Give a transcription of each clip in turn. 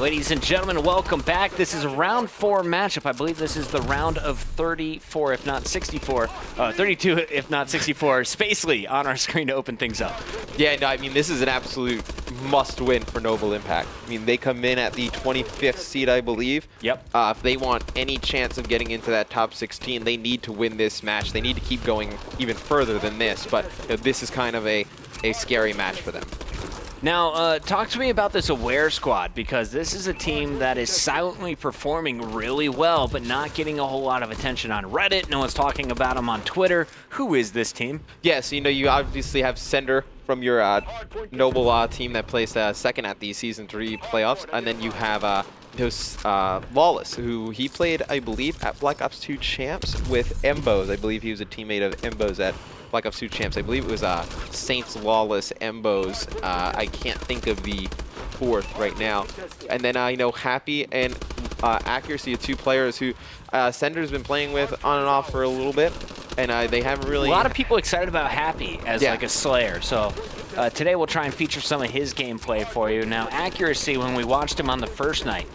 Ladies and gentlemen, welcome back. This is a round 4 matchup. I believe this is the round of 34, if not 64. 32, if not 64. Spacely on our screen to open things up. Yeah, no, I mean, this is an absolute must-win for Noble Impact. I mean, they come in at the 25th seed, I believe. Yep. If they want any chance of getting into that top 16, they need to win this match. They need to keep going even further than this, but this is kind of a scary match for them. Now, talk to me about this Aware squad, because this is a team that is silently performing really well, but not getting a whole lot of attention on Reddit. No one's talking about them on Twitter. Who is this team? Yeah, so you obviously have Sender from your Noble team that placed second at the Season 3 playoffs, and then you have Lawless, who he played, I believe, at Black Ops 2 Champs with Embos. I believe he was a teammate of Embos at Black Ops 2 Champs. I believe it was Saints, Lawless, Embos. I can't think of the fourth right now. And then Happy and Accuracy, two players who Sender's been playing with on and off for a little bit, and they haven't really. A lot of people excited about Happy as like a Slayer. So today we'll try and feature some of his gameplay for you. Now, Accuracy, when we watched him on the first night,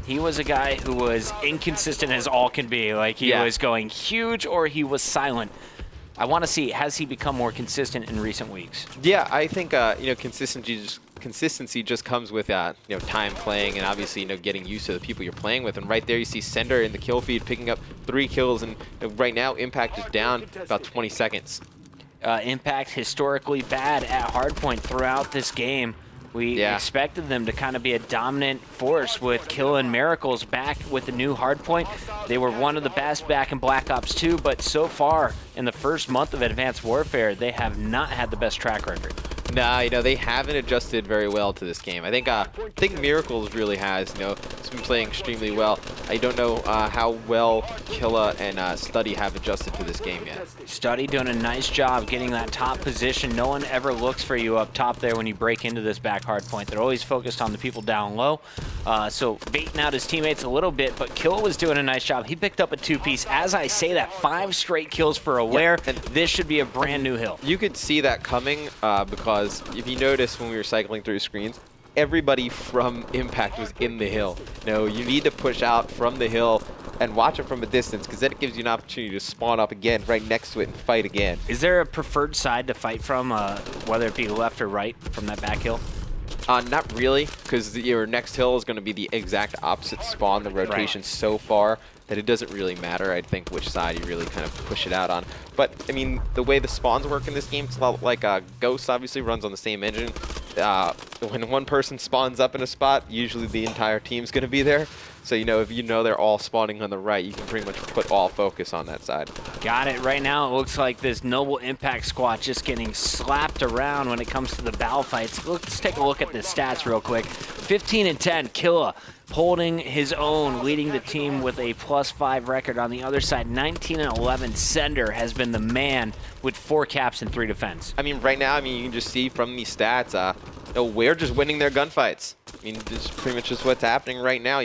he was a guy who was inconsistent as all can be. Like he was going huge or he was silent. I want to see, has he become more consistent in recent weeks? Yeah, I think consistency just comes with time playing and obviously getting used to the people you're playing with. And right there you see Sender in the kill feed picking up 3 kills, and right now Impact is down about 20 seconds. Impact historically bad at hardpoint throughout this game. We expected them to kind of be a dominant force with Kill and Miracles back with the new hardpoint. They were one of the best back in Black Ops 2, but so far in the first month of Advanced Warfare, they have not had the best track record. Nah, they haven't adjusted very well to this game. I think Miracles really has, it's been playing extremely well. I don't know how well Killa and Study have adjusted to this game yet. Study doing a nice job getting that top position. No one ever looks for you up top there when you break into this back hard point. They're always focused on the people down low. So baiting out his teammates a little bit, but Killa was doing a nice job. He picked up a 2-piece. As I say that, 5 straight kills for Aware. And this should be a brand new hill. You could see that coming because if you notice when we were cycling through screens, everybody from Impact was in the hill. You need to push out from the hill and watch it from a distance, because then it gives you an opportunity to spawn up again right next to it and fight again. Is there a preferred side to fight from, whether it be left or right from that back hill? Not really, because your next hill is going to be the exact opposite spawn. The rotation's so far that it doesn't really matter, I think, which side you really kind of push it out on. But, I mean, the way the spawns work in this game, it's a lot like Ghost obviously runs on the same engine. When one person spawns up in a spot, usually the entire team's going to be there. So, if they're all spawning on the right, you can pretty much put all focus on that side. Got it. Right now, it looks like this Noble Impact squad just getting slapped around when it comes to the battle fights. Let's take a look at the stats real quick. 15 and 10, Killa holding his own, leading the team with a +5 record. On the other side, 19 and 11, Sender has been the man with 4 caps and 3 defense. I mean, right now, you can just see from these stats, we're just winning their gunfights. I mean, this is pretty much just what's happening right now.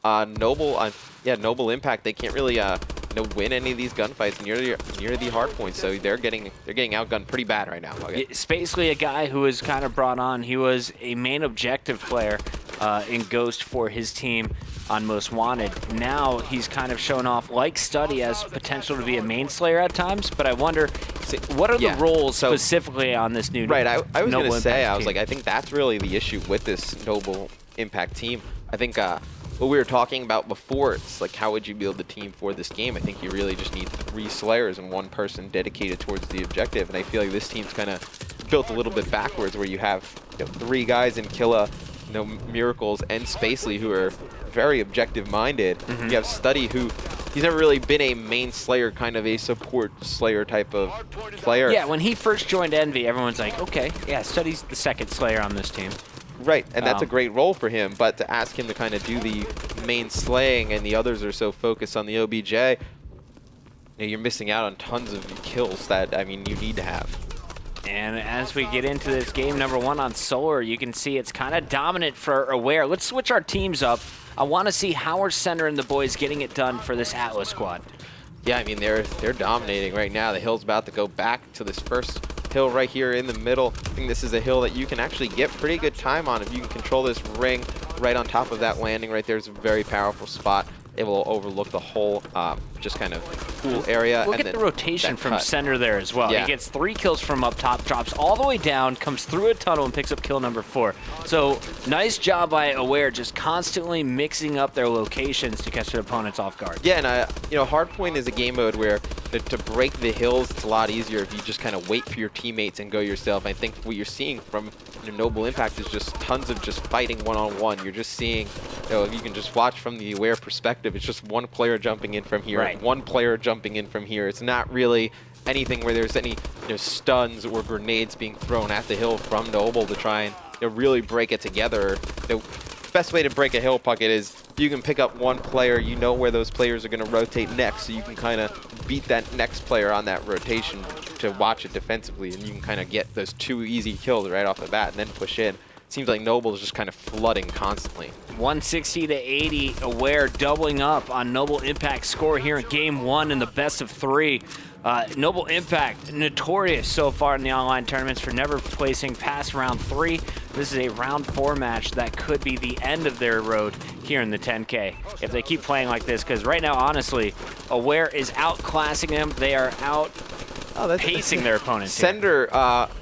Noble Impact, they can't really win any of these gunfights near the hard points, so they're getting outgunned pretty bad right now. It's basically a guy who was kind of brought on. He was a main objective player in Ghost for his team on Most Wanted. Now he's kind of shown off, like Study, as potential to be a main slayer at times, but I wonder, what are the roles specifically on this new Right, I was going to say, I think that's really the issue with this Noble Impact team. I think what we were talking about before, it's like, how would you build the team for this game? I think you really just need 3 Slayers and 1 person dedicated towards the objective, and I feel like this team's kind of built a little bit backwards, where you have 3 guys in Killa, Miracles, and Spacely, who are very objective-minded. You have Study, who he's never really been a main Slayer, kind of a support Slayer type of player. Yeah, when he first joined Envy, everyone's like, okay, yeah, Study's the 2nd Slayer on this team. Right, and that's a great role for him, but to ask him to kind of do the main slaying and the others are so focused on the OBJ, you're missing out on tons of kills that, you need to have. And as we get into this game number 1 on Solar, you can see it's kind of dominant for Aware. Let's switch our teams up. I want to see how are Sender and the boys getting it done for this Atlas squad. Yeah, they're dominating right now. The hill's about to go back to this first hill right here in the middle. I think this is a hill that you can actually get pretty good time on if you can control this ring right on top of that landing right there is a very powerful spot. It will overlook the whole just kind of pool area. Look and at then the rotation from cut. center there as well. Yeah. He gets 3 kills from up top, drops all the way down, comes through a tunnel, and picks up kill number 4. So nice job by Aware, just constantly mixing up their locations to catch their opponents off guard. Yeah, and you know, Hardpoint is a game mode where to break the hills, it's a lot easier if you just kind of wait for your teammates and go yourself. I think what you're seeing from Noble Impact is just tons of just fighting one-on-one. You're just seeing, you know, if you can just watch from the Aware perspective, it's just one player jumping in from here, Right. one player jumping in from here. It's not really anything where there's any, you know, stuns or grenades being thrown at the hill from Noble to try and, you know, really break it together. The best way to break a hill pocket is you can pick up one player, you know where those players are going to rotate next, so you can kind of beat that next player on that rotation to watch it defensively, and you can kind of get those 2 easy kills right off the bat and then push in. Seems like Noble is just kind of flooding constantly. 160 to 80, Aware doubling up on Noble Impact's score here in game 1 in the best of 3. Noble Impact, notorious so far in the online tournaments for never placing past round 3. This is a round 4 match that could be the end of their road here in the 10K if they keep playing like this, because right now, honestly, Aware is outclassing them. They are pacing their opponents. Sender,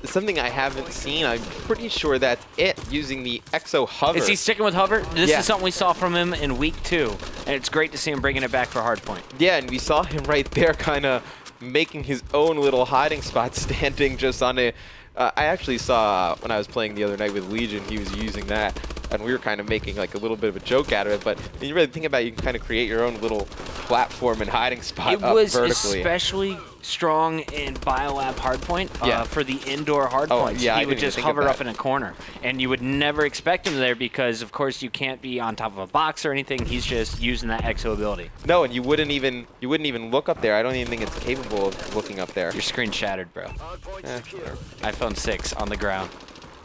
something I haven't seen, I'm pretty sure that's it, using the Exo Hover. Is he sticking with Hover? This Yeah. is something we saw from him in week 2, and it's great to see him bringing it back for Hardpoint. Yeah, and we saw him right there kind of making his own little hiding spot, standing just on a... I actually saw when I was playing the other night with Legion, he was using that, and we were kind of making like a little bit of a joke out of it, but when you really think about it, you can kind of create your own little platform and hiding spot It up was vertically. especially strong in Biolab Hardpoint for the indoor hardpoints. yeah, I he would didn't just even think of hover that. up in a corner, and you would never expect him there because, of course, you can't be on top of a box or anything. He's just using that exo ability. No, and you wouldn't even look up there. I don't even think it's capable of looking up there. Your screen shattered, bro. Whatever. iPhone 6 on the ground,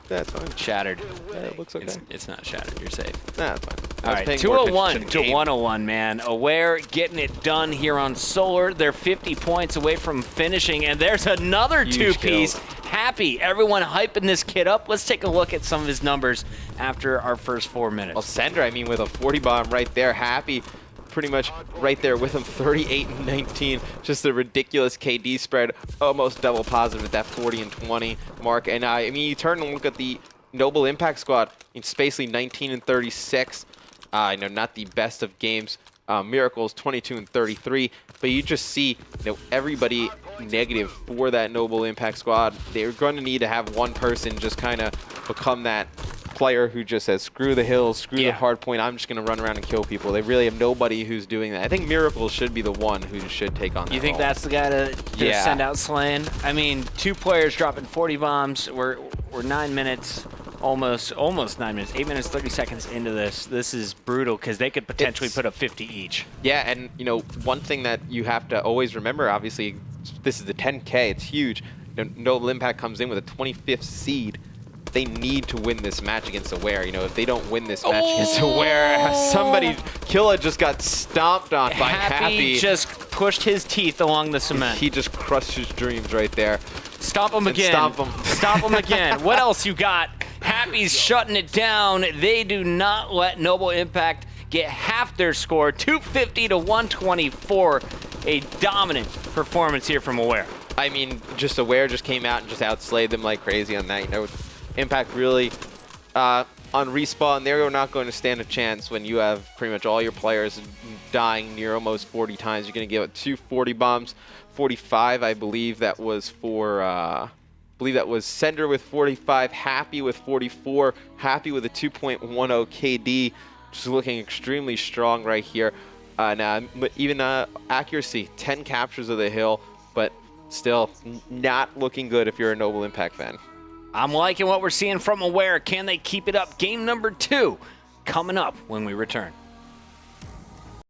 That's fine. shattered. Yeah, it looks okay. It's not shattered. You're safe. Nah, that's fine. All right, paying more attention 201 the to game. 101, man. Aware getting it done here on Solar. They're 50 points away from finishing, and there's another Huge two-piece. kills. Happy. Everyone hyping this kid up. Let's take a look at some of his numbers after our first 4 minutes. Well, Sender, I mean, with a 40 bomb right there, Happy pretty much right there with him, 38 and 19. Just a ridiculous KD spread, almost double positive at that 40 and 20 mark. And I mean, you turn and look at the Noble Impact squad, it's basically 19 and 36. You know, not the best of games. Miracles 22 and 33, but you just see, you know, everybody negative for that Noble Impact squad. They're going to need to have one person just kind of become that player who just says, screw the hills, screw the hard point, I'm just going to run around and kill people. They really have nobody who's doing that. I think Miracles should be the one who should take on that You think role. that's the guy to send out slaying? I mean, 2 players dropping 40 bombs. We're 9 minutes, almost 9 minutes, 8 minutes, 30 seconds into this. This is brutal because they could potentially put up 50 each. Yeah, and you know, one thing that you have to always remember, obviously, this is the 10K, it's huge. You know, Noble Impact comes in with a 25th seed. They need to win this match against Aware. You know, if they don't win this match against Aware, somebody, Killa just got stomped on by Happy. Just pushed his teeth along the cement. He just crushed his dreams right there. Stomp him And again. stomp him. Stomp him again. What else you got? Happy's shutting it down. They do not let Noble Impact get half their score. 250 to 124. A dominant performance here from Aware. I mean, just Aware just came out and just outslayed them like crazy on that. You know, Impact really, on respawn, they're not going to stand a chance when you have pretty much all your players dying near almost 40 times. You're going to give it 240 bombs, 45, I believe that was for, I believe that was Sender with 45, Happy with 44, Happy with a 2.10 KD, just looking extremely strong right here. Now, even accuracy, 10 captures of the hill, but still not looking good if you're a Noble Impact fan. I'm liking what we're seeing from Aware. Can they keep it up? Game number 2 coming up when we return.